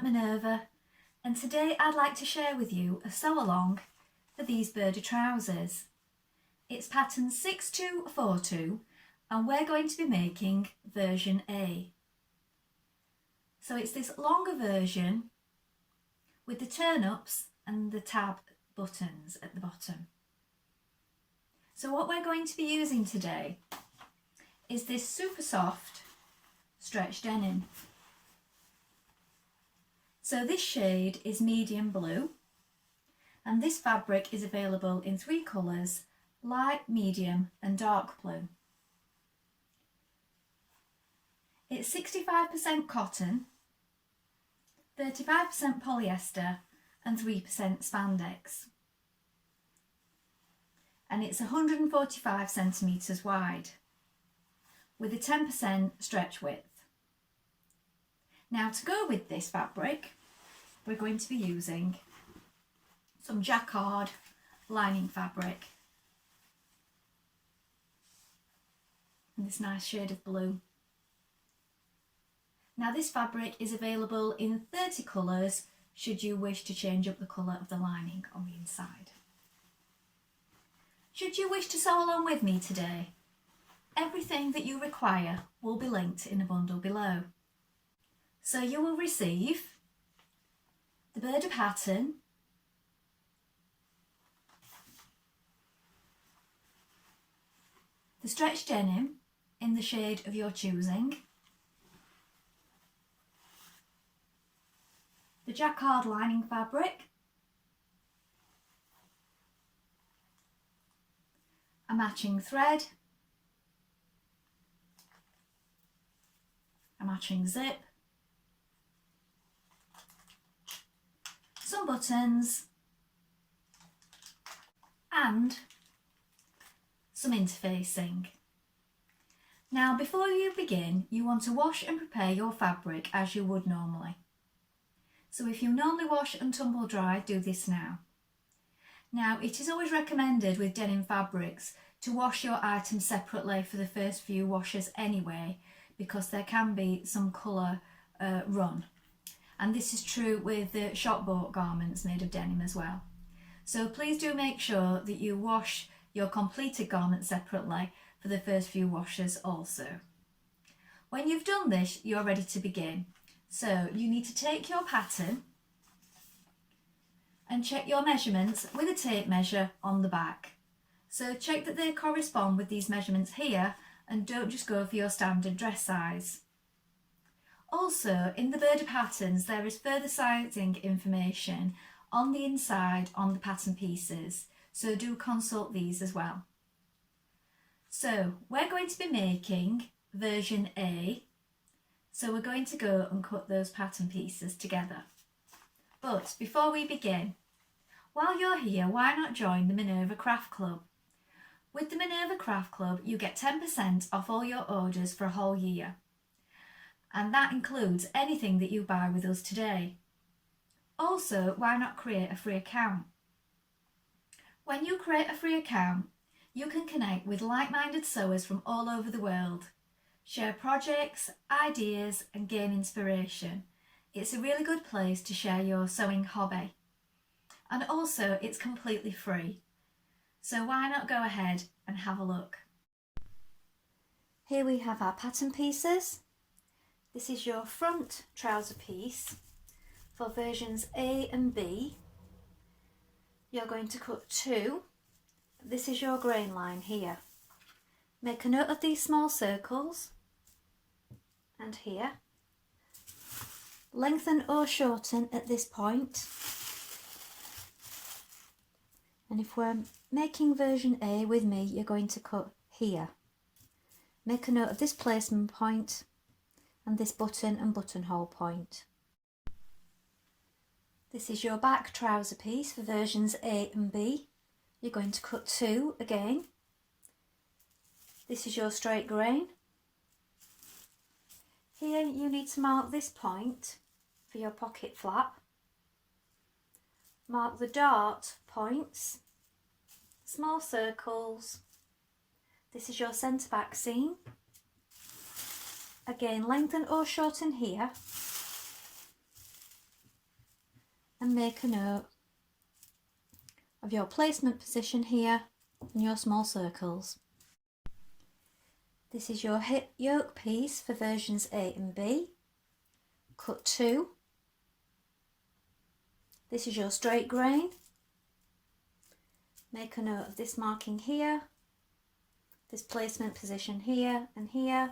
at Minerva, and today I'd like to share with you a sew along for these Burda trousers. It's pattern 6242 and we're going to be making version A. So it's this longer version with the turn-ups and the tab buttons at the bottom. So what we're going to be using today is this super soft stretch denim. So this shade is medium blue and this fabric is available in 3 colours: light, medium and dark blue. It's 65% cotton, 35% polyester and 3% spandex. And it's 145 centimetres wide with a 10% stretch width. Now to go with this fabric, we're going to be using some jacquard lining fabric in this nice shade of blue. Now this fabric is available in 30 colours should you wish to change up the colour of the lining on the inside. Should you wish to sew along with me today, everything that you require will be linked in a bundle below. So you will receive the Burda pattern, the stretch denim in the shade of your choosing, the jacquard lining fabric, a matching thread, a matching zip, some buttons and some interfacing. Now before you begin, you want to wash and prepare your fabric as you would normally. So if you normally wash and tumble dry, do this now. Now it is always recommended with denim fabrics to wash your items separately for the first few washes anyway, because there can be some colour run. And this is true with the shop bought garments made of denim as well. So please do make sure that you wash your completed garments separately for the first few washes also. When you've done this, you're ready to begin. So you need to take your pattern and check your measurements with a tape measure on the back. So check that they correspond with these measurements here and don't just go for your standard dress size. Also, in the Burda patterns there is further sizing information on the inside on the pattern pieces, so do consult these as well. So we're going to be making version A, so we're going to go and cut those pattern pieces together. But before we begin, while you're here, why not join the Minerva Craft Club? With the Minerva Craft Club you get 10% off all your orders for a whole year. And that includes anything that you buy with us today. Also, why not create a free account? When you create a free account, you can connect with like-minded sewers from all over the world, share projects, ideas and gain inspiration. It's a really good place to share your sewing hobby. And also it's completely free. So why not go ahead and have a look. Here we have our pattern pieces. This is your front trouser piece for versions A and B. You're going to cut 2. This is your grain line here. Make a note of these small circles and here. Lengthen or shorten at this point. And if we're making version A with me, you're going to cut here. Make a note of this placement point and this button and buttonhole point. This is your back trouser piece for versions A and B. You're going to cut 2 again. This is your straight grain. Here you need to mark this point for your pocket flap. Mark the dart points, small circles. This is your centre back seam. Again, lengthen or shorten here. and make a note of your placement position here and your small circles. This is your hip yoke piece for versions A and B. Cut 2. This is your straight grain. Make a note of this marking here, this placement position here and here,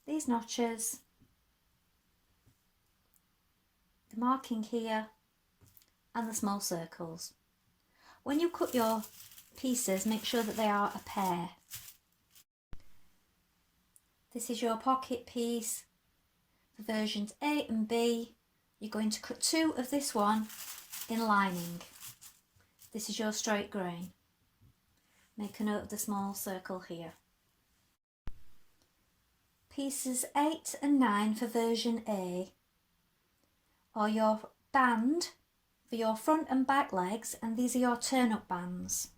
these notches, the marking here and the small circles. When you cut your pieces, make sure that they are a pair. This is your pocket piece for versions A and B. You're going to cut 2 of this one in lining. This is your straight grain. Make a note of the small circle here. Pieces 8 and 9 for version A are your band for your front and back legs, and these are your turn-up bands.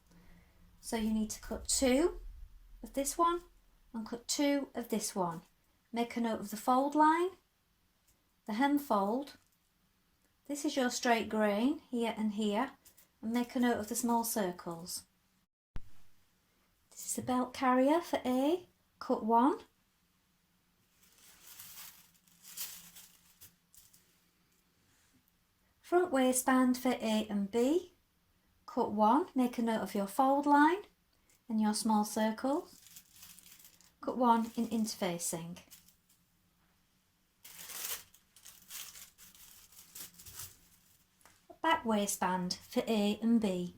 So you need to cut 2 of this one and cut 2 of this one. Make a note of the fold line, the hem fold. This is your straight grain here and here, and make a note of the small circles. This is a belt carrier for A, cut 1. Front waistband for A and B, cut 1. Make a note of your fold line and your small circle. Cut 1 in interfacing. Back waistband for A and B.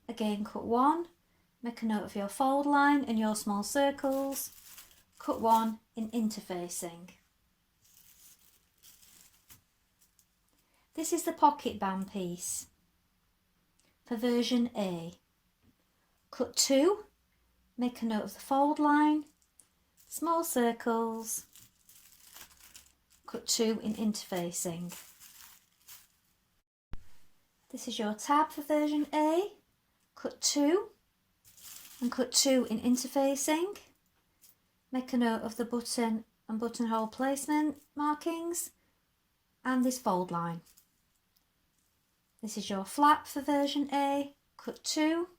Again, cut 1. Make a note of your fold line and your small circles. Cut 1 in interfacing. This is the pocket band piece for version A. Cut 2. Make a note of the fold line, small circles. Cut 2 in interfacing. This is your tab for version A. Cut 2 and cut 2 in interfacing. Make a note of the button and buttonhole placement markings and this fold line. This is your flap for version A. Cut 2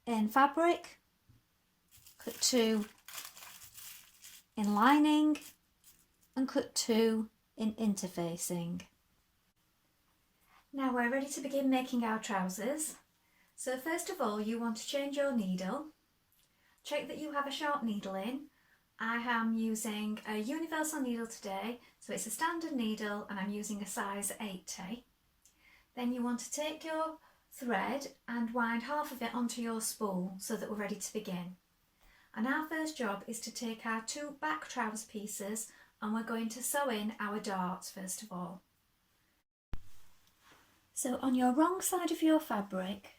in fabric, cut 2 in lining and cut 2 in interfacing. Now we're ready to begin making our trousers. So first of all, you want to change your needle. Check that you have a sharp needle in. I am using a universal needle today, so it's a standard needle and I'm using a size 80. Then you want to take your thread and wind half of it onto your spool so that we're ready to begin. And our first job is to take our 2 back trouser pieces and we're going to sew in our darts first of all. So on your wrong side of your fabric,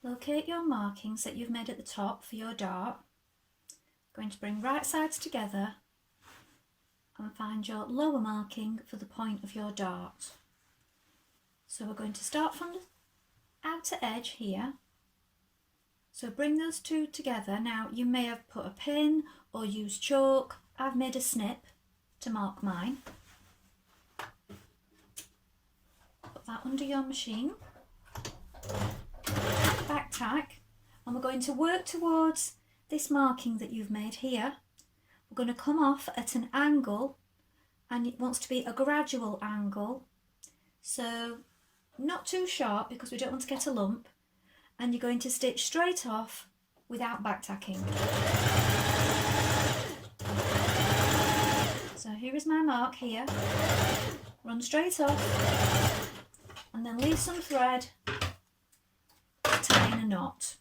locate your markings that you've made at the top for your dart. Going to bring right sides together and find your lower marking for the point of your dart. So we're going to start from the outer edge here. So bring those 2 together. Now you may have put a pin or used chalk. I've made a snip to mark mine. Put that under your machine. Back tack, and we're going to work towards this marking that you've made here. We're going to come off at an angle, and it wants to be a gradual angle, so not too sharp because we don't want to get a lump, and you're going to stitch straight off without back tacking. So here is my mark here. Run straight off and then leave some thread to tie in a knot.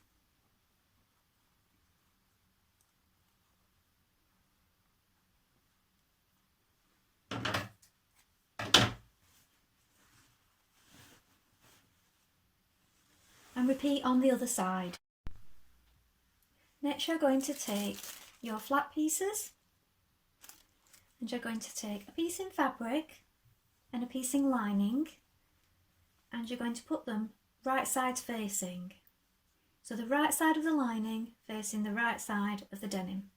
And repeat on the other side. Next you're going to take your flat pieces and you're going to take a piece in fabric and a piece in lining and you're going to put them right sides facing. So the right side of the lining facing the right side of the denim.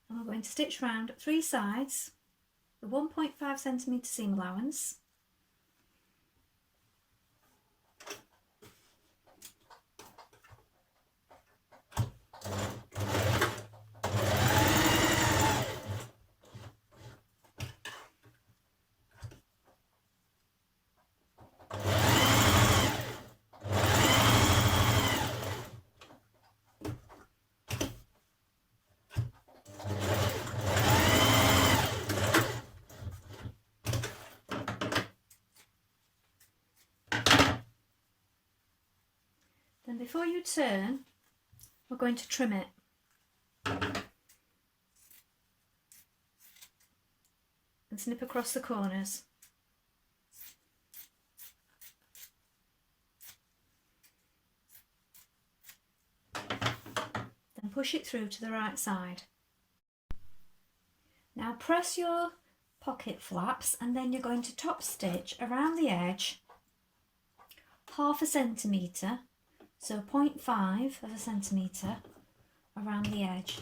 And we're going to stitch round 3 sides the 1.5 centimetre seam allowance. Then before you turn, we're going to trim it. And snip across the corners. Then push it through to the right side. Now press your pocket flaps and then you're going to top stitch around the edge 1/2 centimetre, so 0.5 of a centimetre around the edge.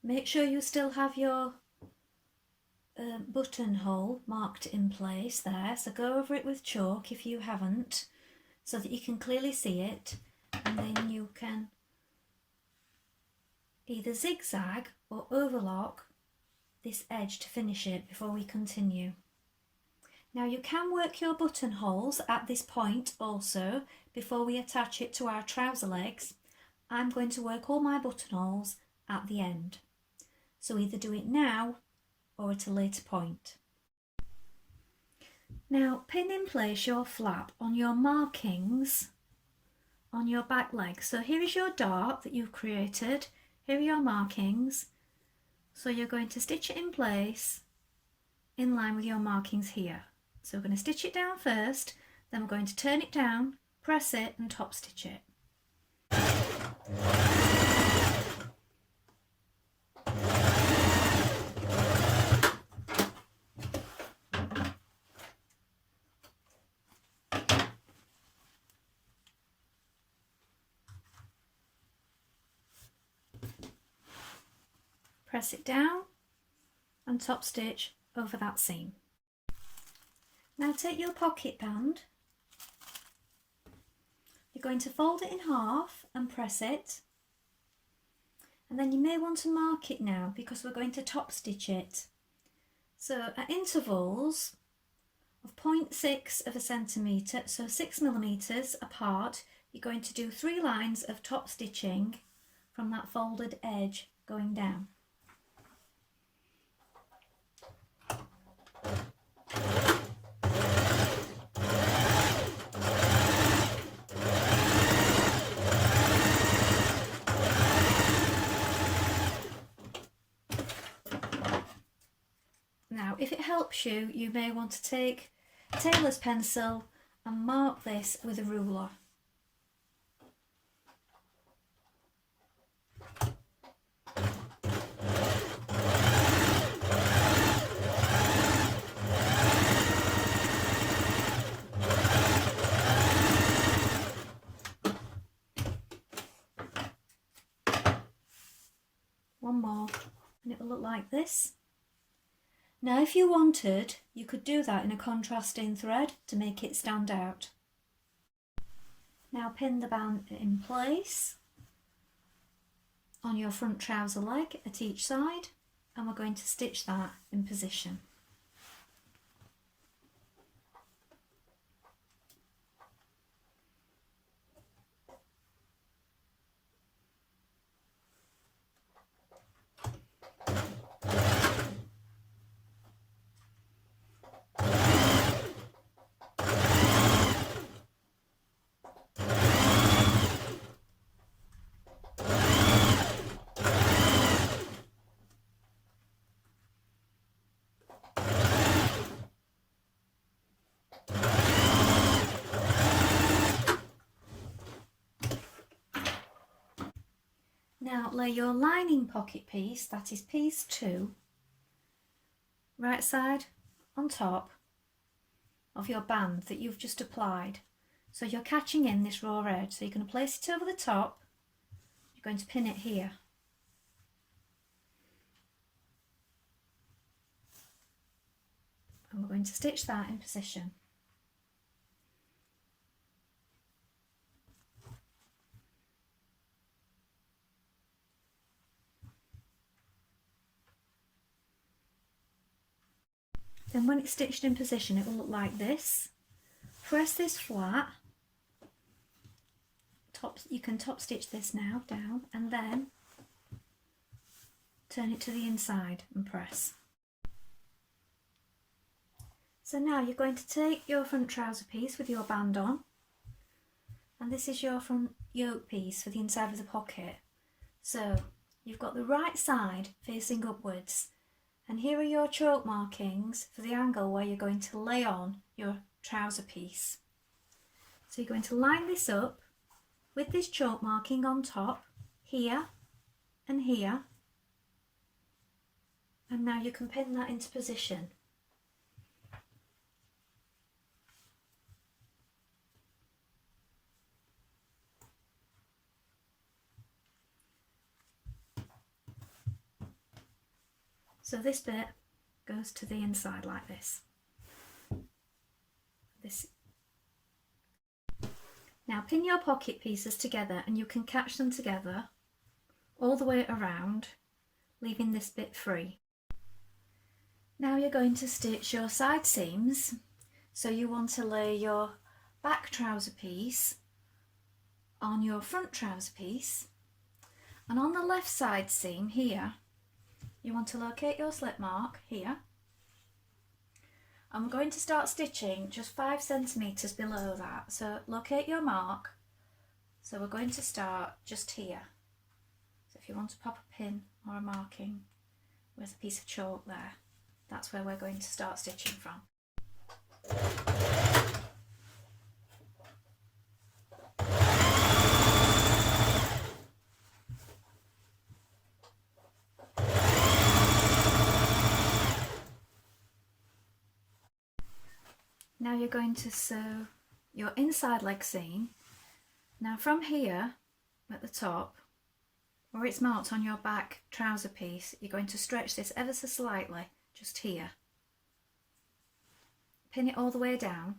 Make sure you still have your buttonhole marked in place there, so go over it with chalk if you haven't, so that you can clearly see it, and then you can either zigzag or overlock this edge to finish it before we continue. Now you can work your buttonholes at this point also before we attach it to our trouser legs. I'm going to work all my buttonholes at the end. So either do it now or at a later point. Now pin in place your flap on your markings on your back leg. So here is your dart that you've created, here are your markings. So you're going to stitch it in place in line with your markings here. So we're going to stitch it down first, then we're going to turn it down, press it and top stitch it. Press it down and top stitch over that seam. Now take your pocket band, you're going to fold it in half and press it, and then you may want to mark it now because we're going to top stitch it. So at intervals of 0.6 of a centimetre, so 6 millimetres apart, you're going to do 3 lines of top stitching from that folded edge going down. Now, if it helps you, you may want to take a tailor's pencil and mark this with a ruler. One more, and it will look like this. Now if you wanted, you could do that in a contrasting thread to make it stand out. Now pin the band in place on your front trouser leg at each side, and we're going to stitch that in position. Now lay your lining pocket piece, that is piece 2, right side on top of your band that you've just applied. So you're catching in this raw edge, so you're going to place it over the top, you're going to pin it here. And we're going to stitch that in position. Then when it's stitched in position, it will look like this. Press this flat. You can top stitch this now down, and then turn it to the inside and press. So now you're going to take your front trouser piece with your band on, and this is your front yoke piece for the inside of the pocket. So you've got the right side facing upwards, and here are your choke markings for the angle where you're going to lay on your trouser piece. So you're going to line this up with this choke marking on top, here and here, and now you can pin that into position. So this bit goes to the inside like this. Now pin your pocket pieces together, and you can catch them together all the way around, leaving this bit free. Now you're going to stitch your side seams. So you want to lay your back trouser piece on your front trouser piece, and on the left side seam here, you want to locate your slip mark here, and we're going to start stitching just 5 centimetres below that. So locate your mark. So we're going to start just here. So if you want to pop a pin or a marking with a piece of chalk there, that's where we're going to start stitching from. Now you're going to sew your inside leg seam. Now from here at the top, where it's marked on your back trouser piece, you're going to stretch this ever so slightly, just here. Pin it all the way down.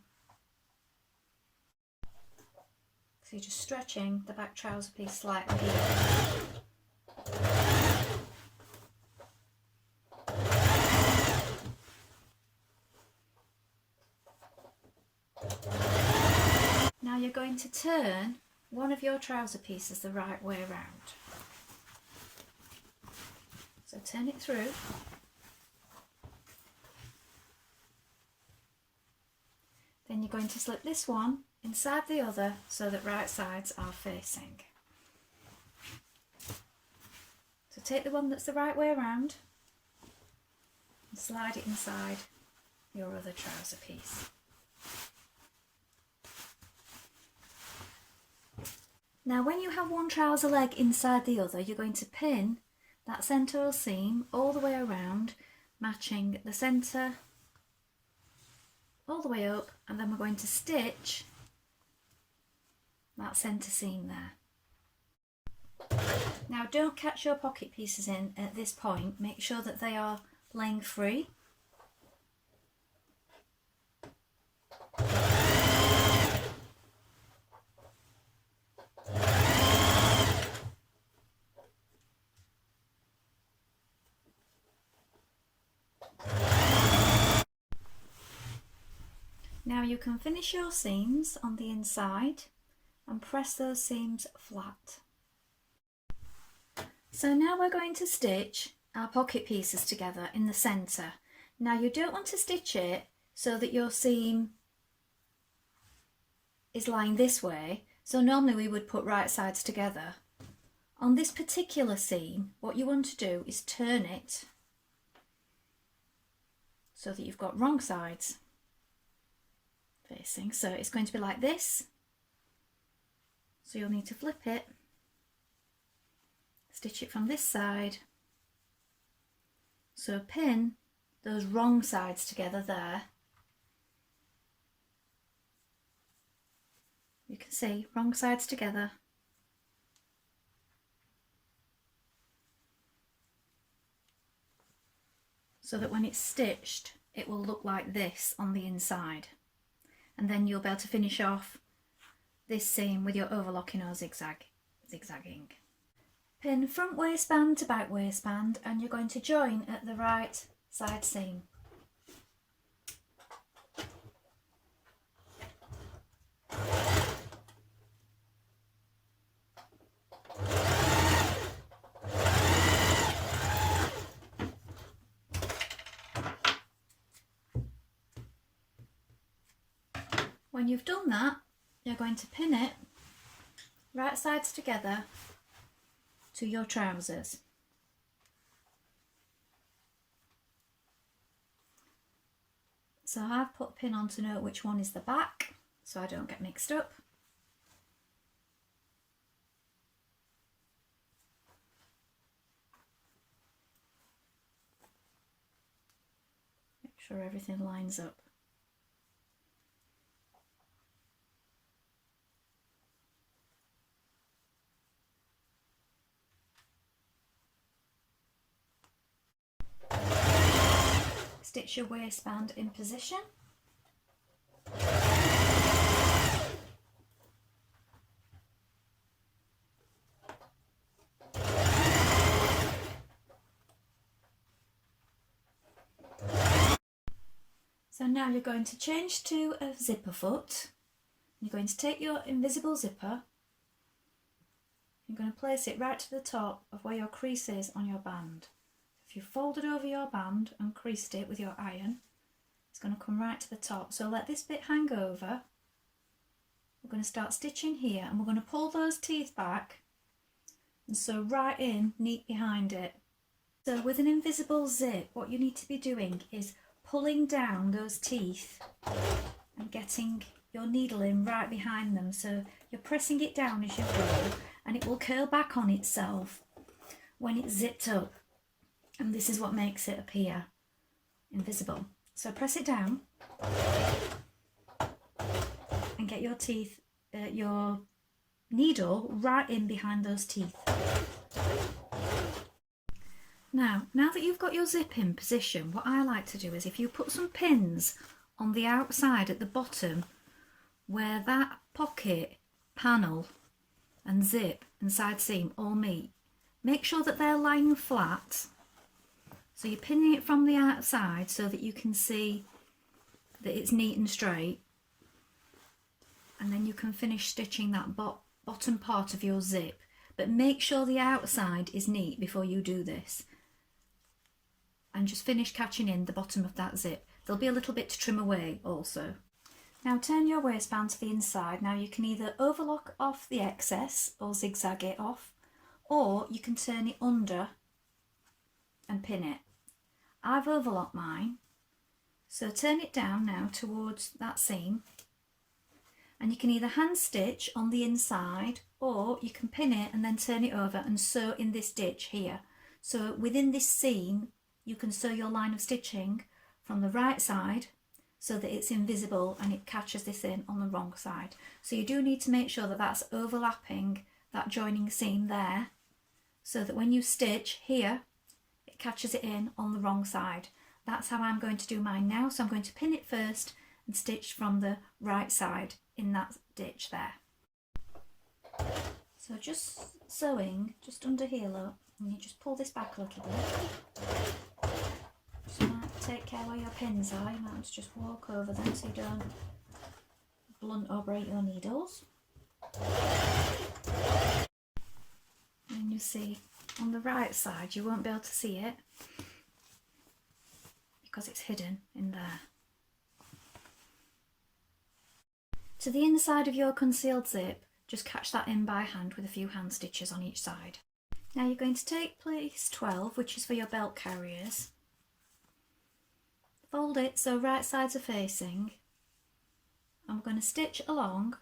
So you're just stretching the back trouser piece slightly here. Now you're going to turn one of your trouser pieces the right way around. So turn it through. Then you're going to slip this one inside the other so that right sides are facing. So take the one that's the right way around and slide it inside your other trouser piece. Now when you have one trouser leg inside the other, you're going to pin that central seam all the way around, matching the centre all the way up, and then we're going to stitch that centre seam there. Now don't catch your pocket pieces in at this point, make sure that they are laying free. Now you can finish your seams on the inside and press those seams flat. So now we're going to stitch our pocket pieces together in the centre. Now you don't want to stitch it so that your seam is lying this way. So normally we would put right sides together. On this particular seam, what you want to do is turn it so that you've got wrong sides facing. So it's going to be like this. So you'll need to flip it, stitch it from this side. So pin those wrong sides together there. You can see wrong sides together. So that when it's stitched, it will look like this on the inside. And then you'll be able to finish off this seam with your overlocking or zigzagging. Pin front waistband to back waistband, and you're going to join at the right side seam. When you've done that, you're going to pin it right sides together to your trousers. So I've put a pin on to know which one is the back, so I don't get mixed up. Make sure everything lines up. Stitch your waistband in position. So now you're going to change to a zipper foot. You're going to take your invisible zipper. You're going to place it right to the top of where your crease is on your band. If you folded over your band and creased it with your iron, it's going to come right to the top. So let this bit hang over. We're going to start stitching here, and we're going to pull those teeth back and sew right in neat behind it. So with an invisible zip, what you need to be doing is pulling down those teeth and getting your needle in right behind them. So you're pressing it down as you go, and it will curl back on itself when it's zipped up. And this is what makes it appear invisible. So press it down and get your teeth, your needle right in behind those teeth. Now that you've got your zip in position, what I like to do is if you put some pins on the outside at the bottom where that pocket, panel and zip and side seam all meet, make sure that they're lying flat. So you're pinning it from the outside so that you can see that it's neat and straight, and then you can finish stitching that bottom part of your zip. But make sure the outside is neat before you do this, and just finish catching in the bottom of that zip. There'll be a little bit to trim away also. Now turn your waistband to the inside. Now you can either overlock off the excess or zigzag it off, or you can turn it under and pin it. I've overlocked mine, so turn it down now towards that seam, and you can either hand stitch on the inside, or you can pin it and then turn it over and sew in this ditch here. So within this seam you can sew your line of stitching from the right side so that it's invisible and it catches this in on the wrong side. So you do need to make sure that that's overlapping that joining seam there, so that when you stitch here it catches it in on the wrong side. That's how I'm going to do mine now. So I'm going to pin it first and stitch from the right side in that ditch there. So just sewing just under here, look, and you just pull this back a little bit. Just might take care where your pins are. You might want to just walk over them so you don't blunt or break your needles. And you see on the right side you won't be able to see it because it's hidden in there. To the inside of your concealed zip, just catch that in by hand with a few hand stitches on each side. Now you're going to take place 12, which is for your belt carriers. Fold it so right sides are facing. I'm going to stitch along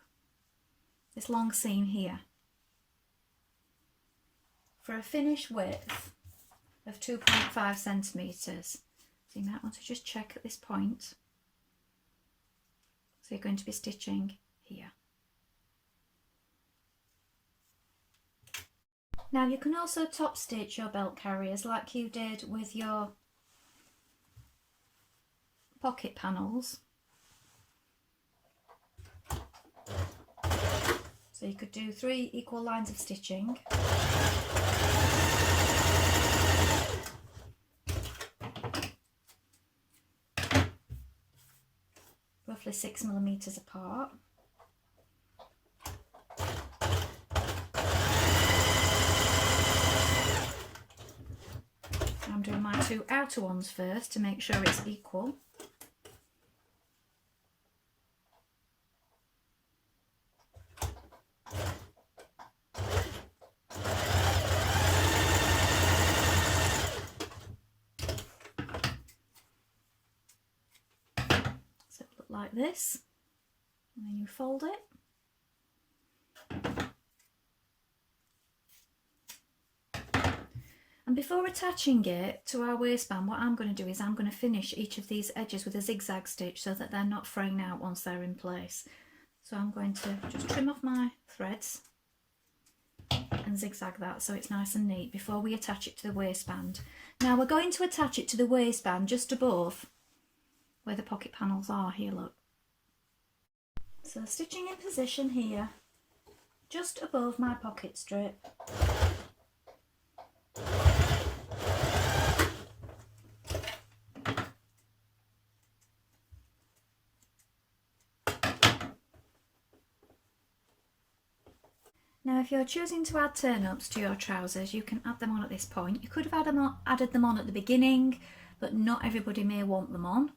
this long seam here for a finish width of 2.5 centimetres. So you might want to just check at this point. So you're going to be stitching here. Now you can also top stitch your belt carriers like you did with your pocket panels. So you could do 3 equal lines of stitching. Roughly 6 millimetres apart. I'm doing my 2 outer ones first to make sure it's equal. So it look like this, and then you fold it. And before attaching it to our waistband, what I'm going to do is I'm going to finish each of these edges with a zigzag stitch so that they're not fraying out once they're in place. So I'm going to just trim off my threads and zigzag that so it's nice and neat before we attach it to the waistband. Now we're going to attach it to the waistband just above where the pocket panels are here, look. So stitching in position here, just above my pocket strip. Now if you're choosing to add turn-ups to your trousers, you can add them on at this point. You could have added them on at the beginning, but not everybody may want them on.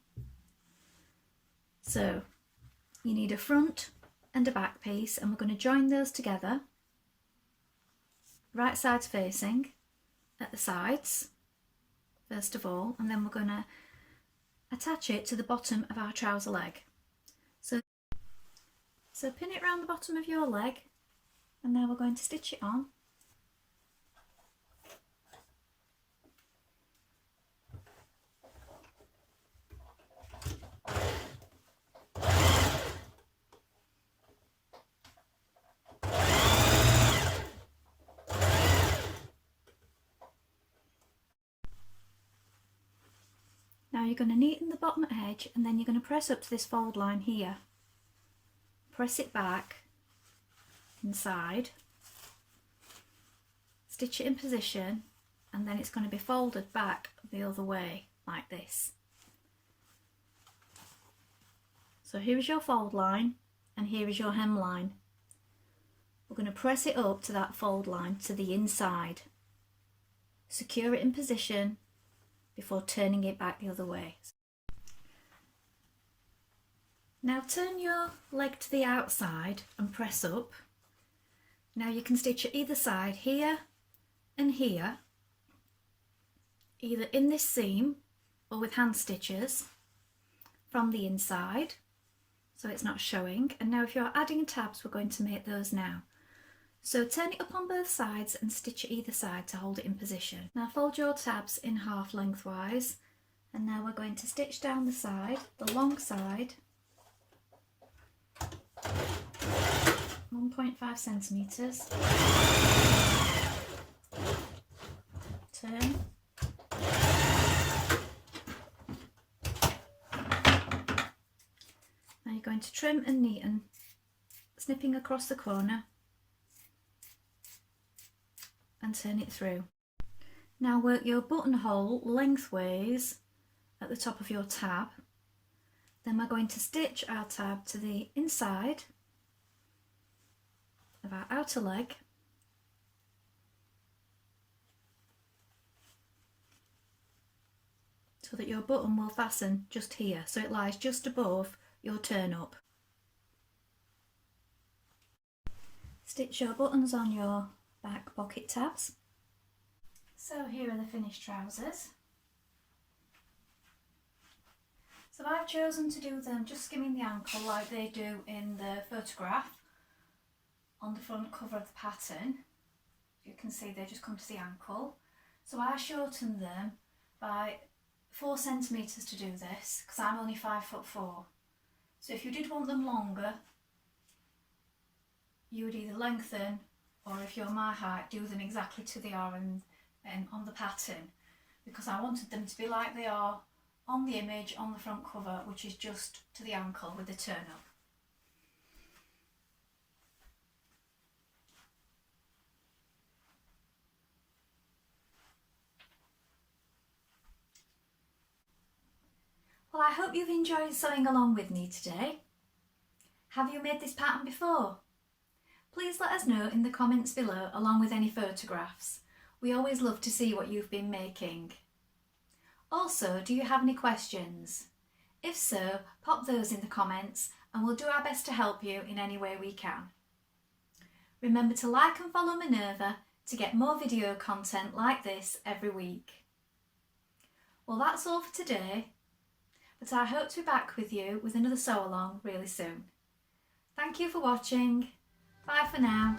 So you need a front and a back piece, and we're going to join those together, right sides facing at the sides first of all, and then we're going to attach it to the bottom of our trouser leg. So pin it round the bottom of your leg, and now we're going to stitch it on. Now you're going to neaten the bottom edge, and then you're going to press up to this fold line here. Press it back inside, stitch it in position, and then it's going to be folded back the other way like this. So here is your fold line and here is your hem line. We're going to press it up to that fold line to the inside. Secure it in position before turning it back the other way. Now turn your leg to the outside and press up. Now you can stitch at either side, here and here, either in this seam or with hand stitches from the inside, so it's not showing. And now if you're adding tabs, we're going to make those now. So turn it up on both sides and stitch at either side to hold it in position. Now fold your tabs in half lengthwise, and now we're going to stitch down the side, the long side, 1.5 centimetres, turn, now you're going to trim and neaten, snipping across the corner and turn it through. Now work your buttonhole lengthways at the top of your tab, then we're going to stitch our tab to the inside of our outer leg, so that your button will fasten just here, so it lies just above your turn up. Stitch your buttons on your back pocket tabs. So here are the finished trousers. So I've chosen to do them just skimming the ankle like they do in the photograph on the front cover of the pattern. You can see they just come to the ankle. So I shortened them by 4 centimetres to do this because I'm only 5'4". So if you did want them longer, you would either lengthen, or if you're my height, do them exactly to the arm and on the pattern, because I wanted them to be like they are on the image on the front cover, which is just to the ankle with the turn up. Well, I hope you've enjoyed sewing along with me today. Have you made this pattern before? Please let us know in the comments below, along with any photographs. We always love to see what you've been making. Also, do you have any questions? If so, pop those in the comments and we'll do our best to help you in any way we can. Remember to like and follow Minerva to get more video content like this every week. Well, that's all for today, but I hope to be back with you with another sew along really soon. Thank you for watching. Bye for now.